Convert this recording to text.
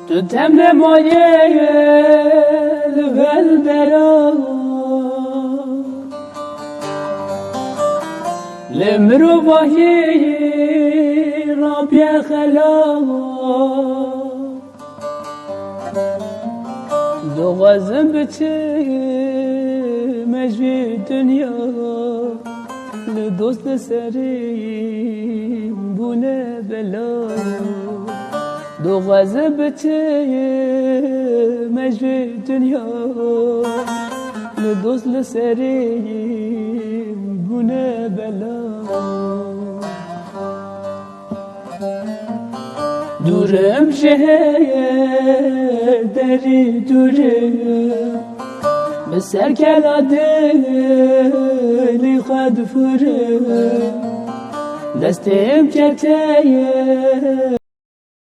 تو تمر مایه لول برا لمرو باهی رابی خلا دو غزم بچه مجوی دنیا لدوست سریم بونه بلا دو غزم بچه مجوی دنیا لدوست سریم بونه بلا دورم شهر دری دورم به سر کلادلی خود فرم دستم کتیه